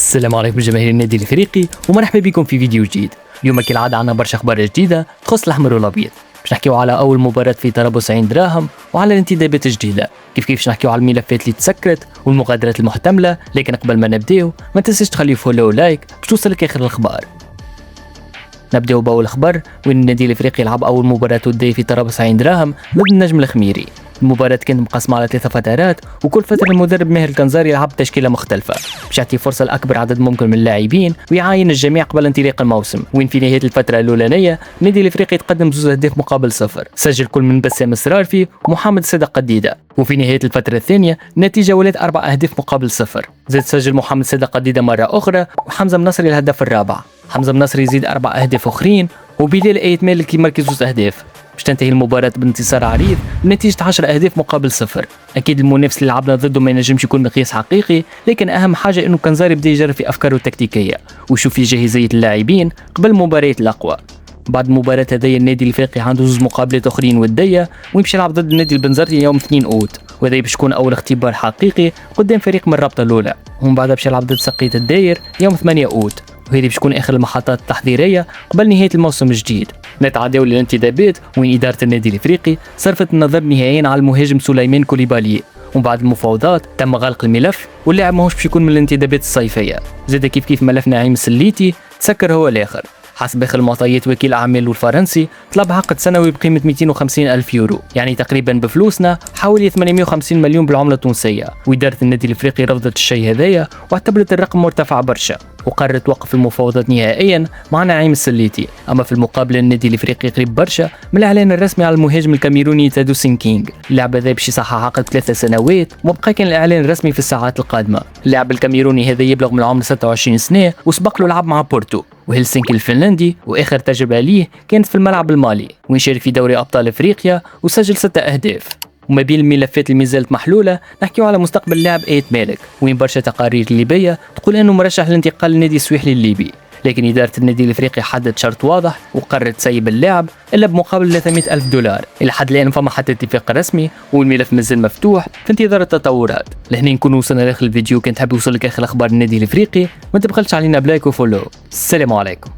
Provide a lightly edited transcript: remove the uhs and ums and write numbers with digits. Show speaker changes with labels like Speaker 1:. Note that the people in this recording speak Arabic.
Speaker 1: السلام عليكم جماهير النادي الافريقي ومرحبا بكم في فيديو جديد. اليوم كالعاده عندنا برشا اخبار جديده تخص الاحمر والابيض. باش نحكيو على اول مباراه في طرابلس عين دراهم وعلى الانتدابات الجديده، كيف باش نحكيو على الملفات اللي تسكرت والمغادرات المحتمله. لكن قبل ما نبداو ما تنساش تخلي فولو ولايك باش توصلك اخر الاخبار. نبداو باول اخبار وين النادي الافريقي يلعب اول مباراه وديه في طرابلس عين دراهم ضد النجم الخميري. المباراة كانت مقسمة على 3 فترات، وكل فترة المدرب ماهر الكنزاري يلعب تشكيلة مختلفة باش يعطي فرصة لأكبر عدد ممكن من اللاعبين ويعاين الجميع قبل انطلاق الموسم. وين في نهاية الفترة الأولانية النادي الإفريقي يتقدم ب2 أهداف مقابل 0، سجل كل من بسام السرارفي ومحمد صدق قديدة. وفي نهاية الفترة الثانية النتيجة ولات 4 أهداف مقابل 0، زاد سجل محمد صدق قديدة مرة أخرى وحمزة منصري الهدف الرابع. حمزة منصري يزيد 4 أهداف أخرين وبلال أيت مالك يمركز 2 أهداف باش تنتهي المباراة بانتصار عريض بنتيجة 10 أهداف مقابل 0. أكيد المنافس اللي لعبنا ضده ما ينجمش يكون مقياس حقيقي، لكن أهم حاجة إنه كنزاري بدا يجرب في أفكاره التكتيكية ويشوف في جاهزية اللاعبين قبل المباريات الأقوى. بعد المباراة هذيا النادي الافريقي عنده 2 مقابلات اخرين وديه ويمشي يلعب ضد النادي البنزرتي يوم 2 اوت، وهذا باش يكون اول اختبار حقيقي قدام فريق من الرابطه الاولى. ومن بعدها باش يلعب ضد سقيط الداير يوم 8 اوت، وهذه باش تكون اخر المحطات التحضيريه قبل نهايه الموسم الجديد. نتعداو للانتدابات وين اداره النادي الافريقي صرفت النظر نهائيا على المهاجم سليمان كوليبالي، ومن بعد المفاوضات تم غلق الملف واللاعب ماهوش باش يكون من الانتدابات الصيفيه. زاد كيف ملف نعيم السليتي تسكر هو الاخر. حسب اخر المعطيات وكيل اعماله الفرنسي طلب عقد سنوي بقيمه 250 الف يورو، يعني تقريبا بفلوسنا حوالي 850 مليون بالعمله التونسيه. واداره النادي الافريقي رفضت الشيء هذايا واعتبرت الرقم مرتفع برشا وقررت توقف المفاوضات نهائيا مع نعيم السليتي. اما في المقابل النادي الافريقي قريب برشا من الاعلان الرسمي على المهاجم الكاميروني تادو سينكينغ. اللاعب هذا باش يصحح عقد 3 سنوات ومبقى كان الاعلان الرسمي في الساعات القادمه. اللاعب الكاميروني هذا يبلغ من العمر 26 سنه وسبق له لعب مع بورتو وهلسنكي الفنلندي، واخر تجربه ليه كانت في الملعب المالي وين شارك في دوري ابطال افريقيا وسجل 6 اهداف. وما بين الملفات اللي مازالت محلوله نحكيو على مستقبل اللاعب ايت مالك، وين برشا تقارير ليبيه تقول انه مرشح للانتقال للنادي السويحلي الليبي، لكن اداره النادي الافريقي حدد شرط واضح وقررت تسيب اللاعب الا بمقابل 300 الف دولار. الى حد الان فما حتى اتفاق رسمي والملف مازال مفتوح في انتظار التطورات. لهنا نكونوا وصلنا لاخر الفيديو. كان تحب يوصلك اخر اخبار النادي الافريقي ما تبخلش علينا بلايك وفولو. السلام عليكم.